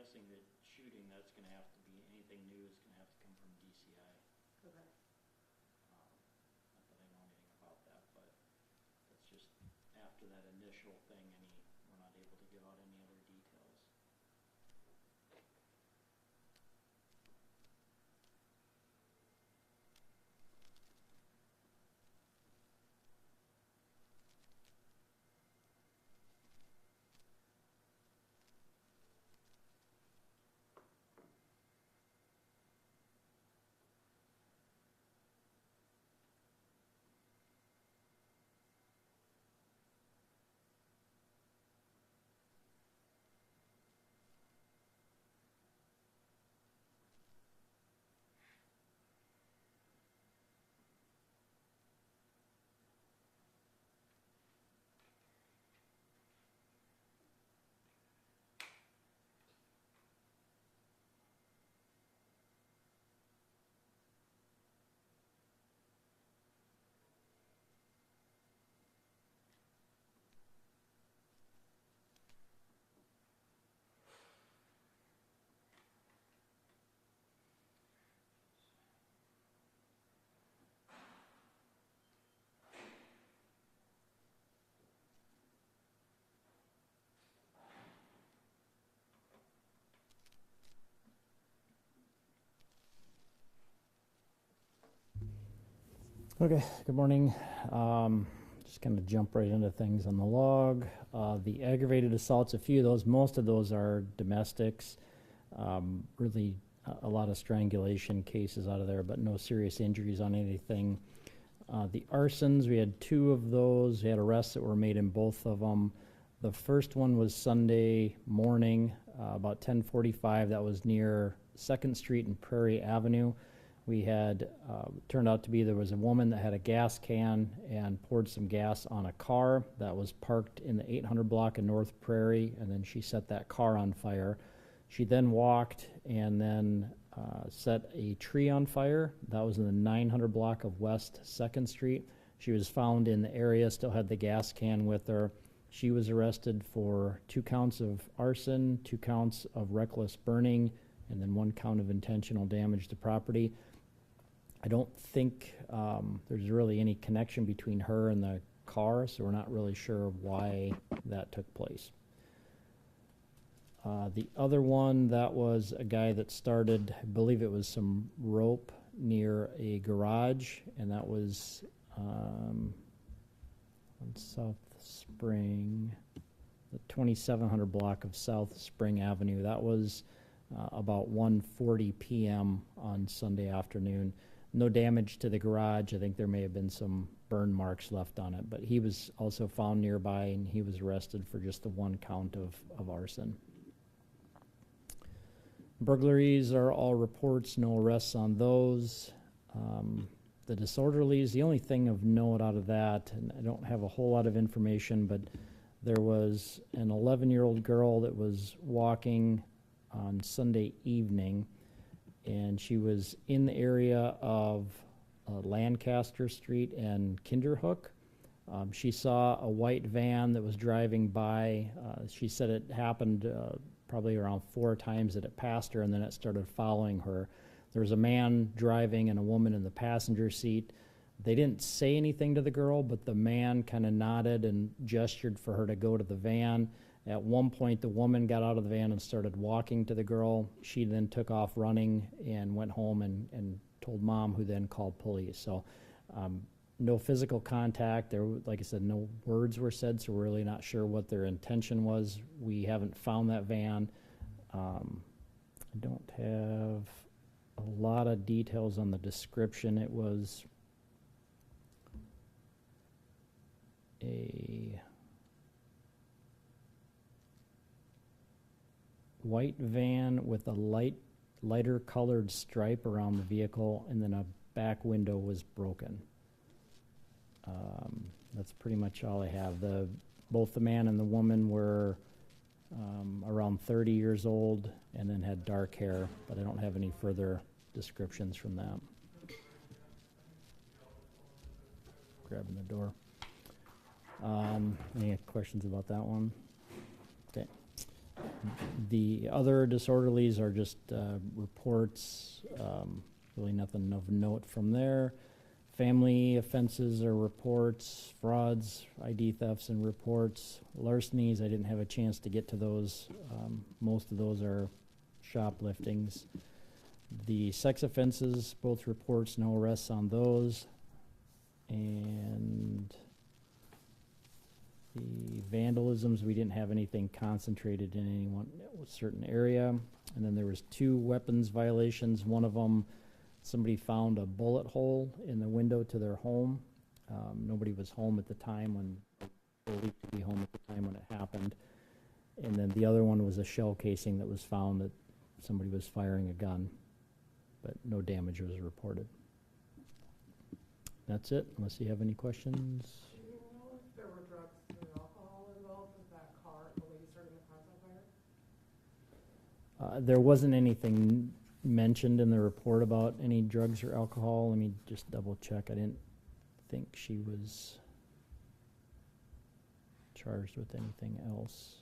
guessing that shooting, that's gonna have to be, anything new is gonna have to come from DCI. Okay. Not that I know anything about that, but that's just after that initial thing, we're not able to give out any other details. Okay, good morning. Just going to jump right into things on the log. The aggravated assaults, a few of those, most of those are domestics. Really a lot of strangulation cases out of there, but no serious injuries on anything. The arsons, we had 2 of those. We had arrests that were made in both of them. The first one was Sunday morning, about 10:45. That was near 2nd Street and Prairie Avenue. We had, turned out to be, there was a woman that had a gas can and poured some gas on a car that was parked in the 800 block of North Prairie, and then she set that car on fire. She then walked and then set a tree on fire. That was in the 900 block of West 2nd Street. She was found in the area, still had the gas can with her. She was arrested for 2 counts of arson, 2 counts of reckless burning, and then 1 count of intentional damage to property. I don't think there's really any connection between her and the car, so we're not really sure why that took place. The other one, that was a guy that started, I believe it was some rope near a garage, and that was on South Spring, the 2700 block of South Spring Avenue. That was about 1:40 p.m. on Sunday afternoon. No damage to the garage. I think there may have been some burn marks left on it, but he was also found nearby, and he was arrested for just the 1 count of arson. Burglaries are all reports, no arrests on those. The disorderlies, the only thing of note out of that, and I don't have a whole lot of information, but there was an 11-year-old girl that was walking on Sunday evening, and she was in the area of Lancaster Street and Kinderhook. She saw a white van that was driving by. She said it happened probably around 4 times that it passed her, and then it started following her. There was a man driving and a woman in the passenger seat. They didn't say anything to the girl, but the man kind of nodded and gestured for her to go to the van. At one point, the woman got out of the van and started walking to the girl. She then took off running and went home and told mom, who then called police. So no physical contact. There, like I said, no words were said, so we're really not sure what their intention was. We haven't found that van. I don't have a lot of details on the description. It was a white van with a lighter colored stripe around the vehicle, and then a back window was broken. That's pretty much all I have. Both the man and the woman were around 30 years old and then had dark hair, but I don't have any further descriptions from that. Grabbing the door. Any questions about that one? Okay. The other disorderlies are just reports, really nothing of note from there. Family offenses are reports, frauds, ID thefts and reports. Larcenies, I didn't have a chance to get to those. Most of those are shopliftings. The sex offenses, both reports, no arrests on those. And the vandalisms, we didn't have anything concentrated in any one certain area. And then there was 2 weapons violations. One of them, somebody found a bullet hole in the window to their home. Nobody was home at the time when, believed to be home at the time when it happened. And then the other one was a shell casing that was found that somebody was firing a gun, but no damage was reported. That's it, unless you have any questions. Do you know if there were drugs and alcohol involved with that car, the lady starting the contact fire? There wasn't anything mentioned in the report about any drugs or alcohol. Let me just double check. I didn't think she was charged with anything else.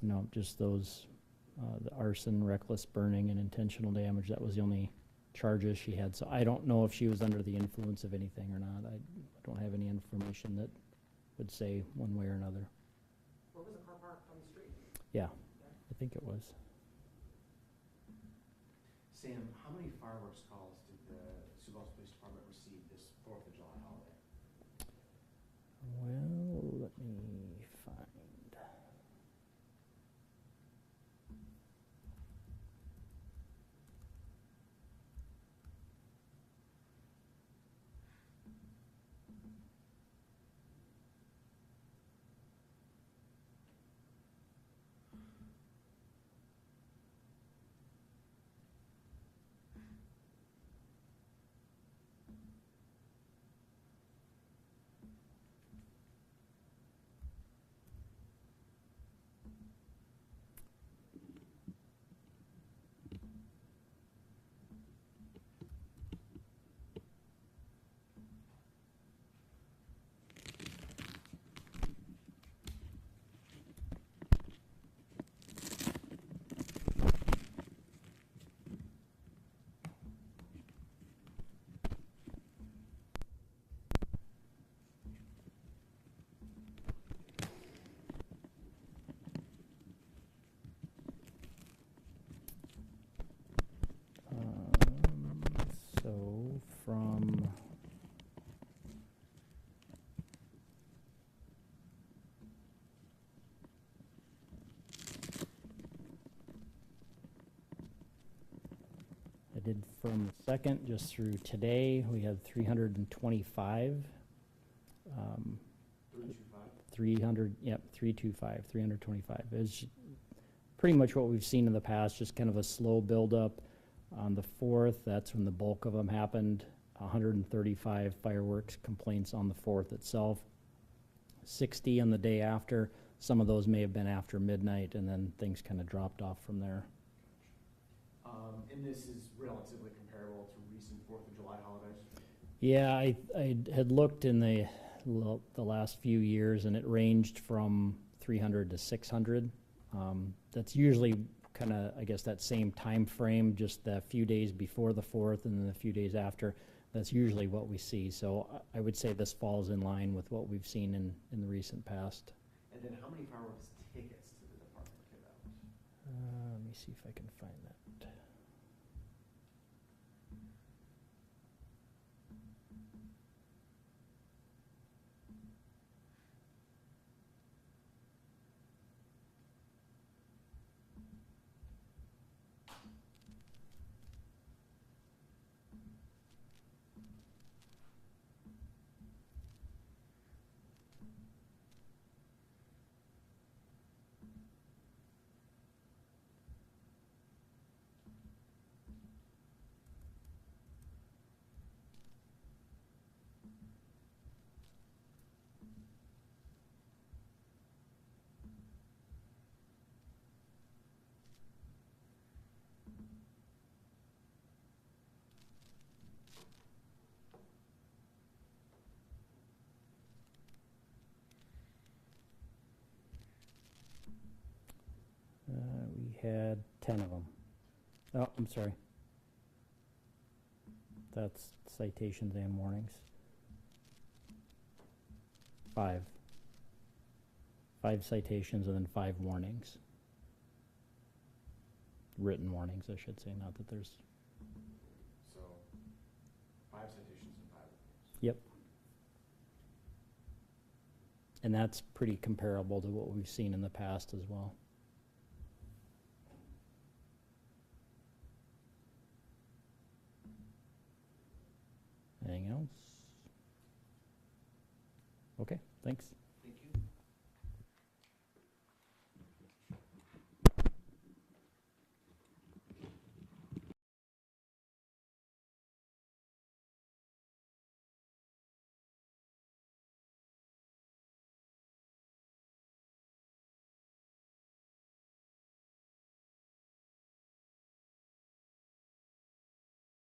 No, just those, the arson, reckless burning, and intentional damage. That was the only charges she had. So I don't know if she was under the influence of anything or not. I don't have any information that would say one way or another. Where was the car parked, on the street? Yeah, I think it was. Sam, how many fireworks calls did the Sioux Falls Police Department receive this 4th of July holiday? Well, let me find. So from I did from the 2nd just through today, we had 325. 325? 300, yep, 325, 325. It's pretty much what we've seen in the past, just kind of a slow buildup. On the 4th, that's when the bulk of them happened. 135 fireworks complaints on the 4th itself. 60 on the day after. Some of those may have been after midnight, and then things kind of dropped off from there. And this is relatively comparable to recent 4th of July holidays? Yeah, I had looked in the last few years, and it ranged from 300 to 600. That's usually kind of, I guess, that same time frame, just the few days before the 4th and then a few days after. That's usually what we see. So I would say this falls in line with what we've seen in the recent past. And then how many fireworks tickets did the department give out? Let me see if I can find that. had 10 of them. Oh, I'm sorry. That's citations and warnings. 5. 5 citations and then 5 warnings. Written warnings, I should say, not that there's. So, 5 citations and 5 warnings. Yep. And that's pretty comparable to what we've seen in the past as well. Anything else? Okay, thanks.